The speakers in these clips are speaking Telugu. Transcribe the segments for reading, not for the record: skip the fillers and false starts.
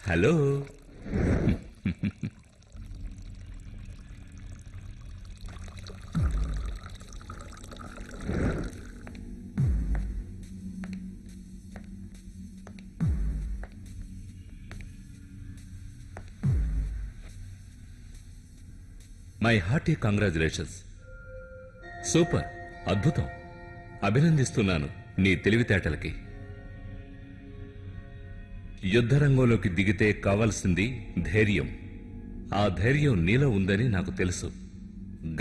Hello. My hearty congratulations. Super, అద్భుతం. అభినందిస్తున్నాను నీ తెలివితేటలకి. యుద్ధరంగంలోకి దిగితే కావాల్సింది ధైర్యం. ఆ ధైర్యం నీలో ఉందని నాకు తెలుసు.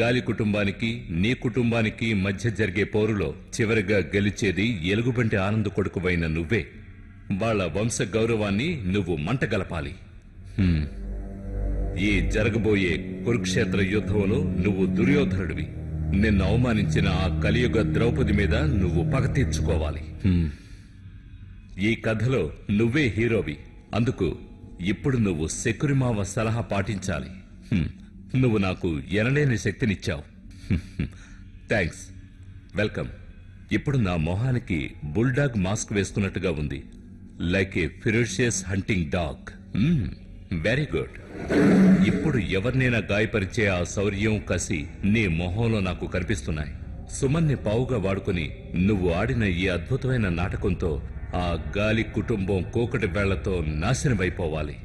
గాలి కుటుంబానికి నీ కుటుంబానికి మధ్య జరిగే పోరులో చివరిగా గెలిచేది ఎలుగుబంటి ఆనంద్ కొడుకువైన నువ్వే. వాళ్ళ వంశ గౌరవాన్ని నువ్వు మంటగలపాలి. ఈ జరగబోయే కురుక్షేత్ర యుద్ధంలో నువ్వు దుర్యోధనుడివి. నిన్ను అవమానించిన ఆ కలియుగ ద్రౌపది మీద నువ్వు పగ తీర్చుకోవాలి. ఈ కథలో నువ్వే హీరోవి. అందుకు ఇప్పుడు నువ్వు శకురిమావ సలహా పాటించాలి. నువ్వు నాకు ఎనలేని శక్తినిచ్చావు. Thanks, welcome. ఇప్పుడు నా మొహానికి బుల్డాగ్ మాస్క్ వేసుకున్నట్టుగా ఉంది. లైక్ ఏ ferocious hunting dog. Very good. ఇప్పుడు ఎవరినైనా గాయపరిచే ఆ శౌర్యం, కసి నీ మొహంలో నాకు కనిపిస్తున్నాయి. సుమన్ని పావుగా వాడుకుని నువ్వు ఆడిన ఈ అద్భుతమైన నాటకంతో ఆ గాలి కుటుంబం కోకటి వేళ్లతో నాశనమైపోవాలి.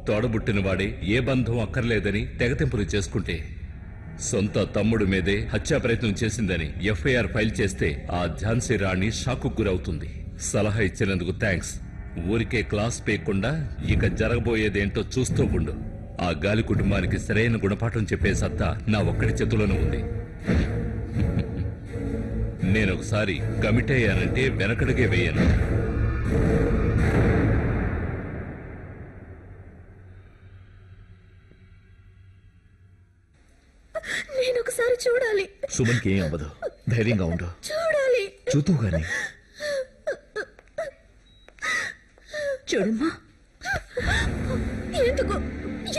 తోడబుట్టినవాడే ఏ బంధం అక్కర్లేదని తెగతింపులు చేసుకుంటే, సొంత తమ్ముడు మీదే హత్యా ప్రయత్నం చేసిందని ఎఫ్ఐఆర్ ఫైల్ చేస్తే ఆ ఝాన్సీ రాణి షాకు గురవుతుంది. సలహా ఇచ్చినందుకు థ్యాంక్స్. ఊరికే క్లాస్ పేయకుండా ఇక జరగబోయేదేంటో చూస్తూ ఉండు. ఆ గాలి కుటుంబానికి సరైన గుణపాఠం చెప్పే సత్తా నా ఒక్కడి చేతిలోనే ఉంది. నేనొకసారి కమిట్ అయ్యానంటే వెనకడిగే వేయను. నేనొకసారి చూడాలి. సుమన్కి ఏం అవ్వదు, ధైర్యంగా ఉండు. చూడాలి. చూతూ గాని చూడమ్మా, ఎందుకు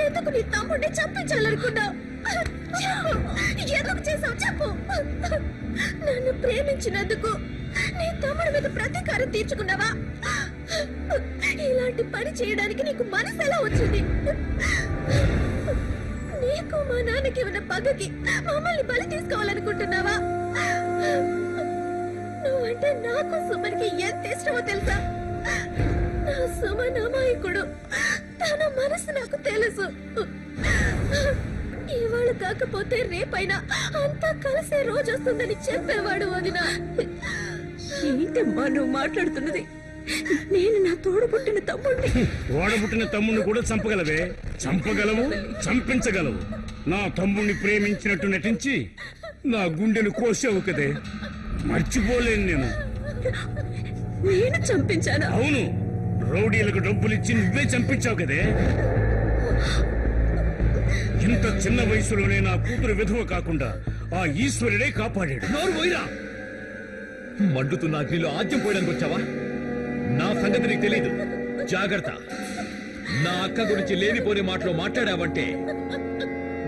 ఎందుకు నీ తమ్ముడిని చంపించాలనుకున్నావు? ఎందుకు చేసావు చెప్పు. నన్ను ప్రేమించినందుకు నీ తమ్ముడి మీద ప్రతీకారం తీర్చుకున్నావా? ఇలాంటి పని చేయడానికి నీకు మనసు ఎలా వచ్చింది? నీకు మా నాన్నకి ఉన్న పగకి మమ్మల్ని బలి తీసుకోవాలనుకుంటున్నావా? నువ్వంటే నాకు సుమన్కి ఎంత ఇష్టమో తెలుసా? నా సుమన్ అమాయకుడు. తన మనసు నాకు తెలుసు. ఇవాళ కాకపోతే రేపైనా అంతా కలిసే రోజు వస్తుందని చెప్పేవాడు. వదినా, ఏంటమ్మా నువ్వు మాట్లాడుతున్నది? నేను నా తోడబుట్టిన తమ్ముడిని. ఓడబుట్టిన తమ్ముడిని కూడా చంపగలవే? చంపగలవు, చంపించగలవు. నా తమ్ముడిని ప్రేమించినట్టు నటించి నా గుండెను కోసావు కదే, మర్చిపోలేను నేను. నేను చంపించాను? అవును, రౌడీలకు డబ్బులిచ్చి నువ్వే చంపించావు కదే. ఇంత చిన్న వయసులోనే నా కూతురు విధవ కాకుండా ఆ ఈశ్వరుడే కాపాడాడు. నోరు పోయిరా. మండుతున్న అగ్నిలో ఆజ్యం పోయడానికి వచ్చావా? నా సంగతి నీకు తెలీదు, జాగ్రత్త. నా అక్క గురించి లేనిపోని మాటలో మాట్లాడావంటే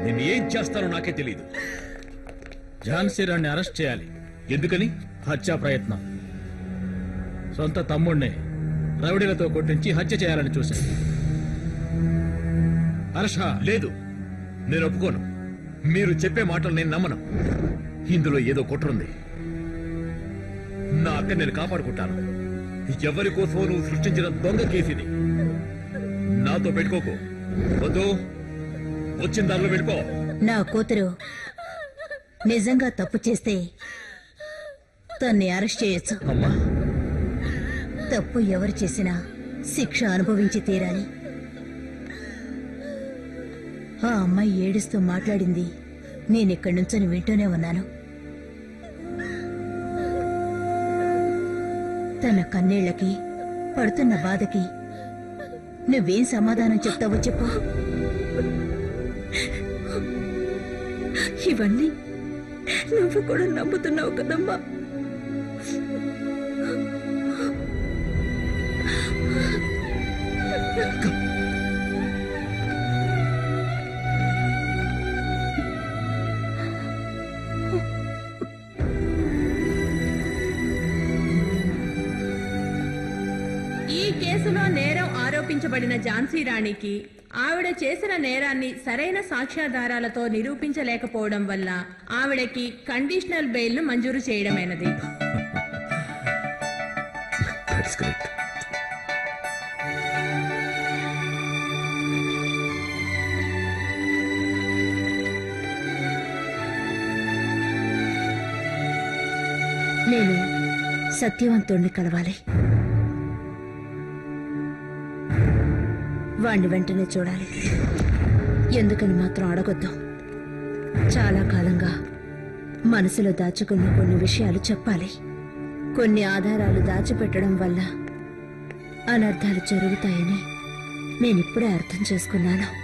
నేను ఏం చేస్తానో నాకే తెలీదు. ఝాన్సీ రాణ్ణి అరెస్ట్ చేయాలి. ఎందుకని? హత్యా ప్రయత్నం. సొంత తమ్ముణ్ణి రౌడీలతో కొట్టించి హత్య చేయాలని చూశాను. హర్ష, లేదు, నేను ఒప్పుకోను. మీరు చెప్పే మాటలు నేను నమ్మను. ఇందులో ఏదో కుట్రుంది. నా అక్క నేను కాపాడుకుంటాను. ఎవరి కోసమో నువ్వు సృష్టించిన దొంగ కేసిది. నాతో పెట్టుకోకు. వద్దు, వచ్చిన దారిలో వెళ్ళిపో. నా కూతురు నిజంగా తప్పు చేస్తే తన్ని అరెస్ట్ చేయొచ్చు. అమ్మా, తప్పు ఎవరు చేసినా శిక్ష అనుభవించి తీరాలి. ఆ అమ్మాయి ఏడుస్తూ మాట్లాడింది నేనిక్కడి నుంచొని వింటూనే ఉన్నాను. తన కన్నీళ్లకి, పడుతున్న బాధకి నువ్వేం సమాధానం చెప్తావో చెప్పు. ఇవన్నీ నువ్వు కూడా నమ్ముతున్నావు కదమ్మా. ఈ కేసులో నేరం ఆరోపించబడిన ఝాన్సీ రాణికి ఆవిడ చేసిన నేరాన్ని సరైన సాక్ష్యాధారాలతో నిరూపించలేకపోవడం వల్ల ఆవిడకి కండిషనల్ బెయిల్ ను మంజూరు చేయడమైనది. That's great. నేను సత్యవంతుణ్ణి కలవాలి. వాణ్ణి వెంటనే చూడాలి. ఎందుకని మాత్రం అడగొద్దు. చాలా కాలంగా మనసులో దాచుకున్న కొన్ని విషయాలు చెప్పాలి. కొన్ని ఆధారాలు దాచిపెట్టడం వల్ల అనర్థాలు జరుగుతాయని నేనిప్పుడే అర్థం చేసుకున్నాను.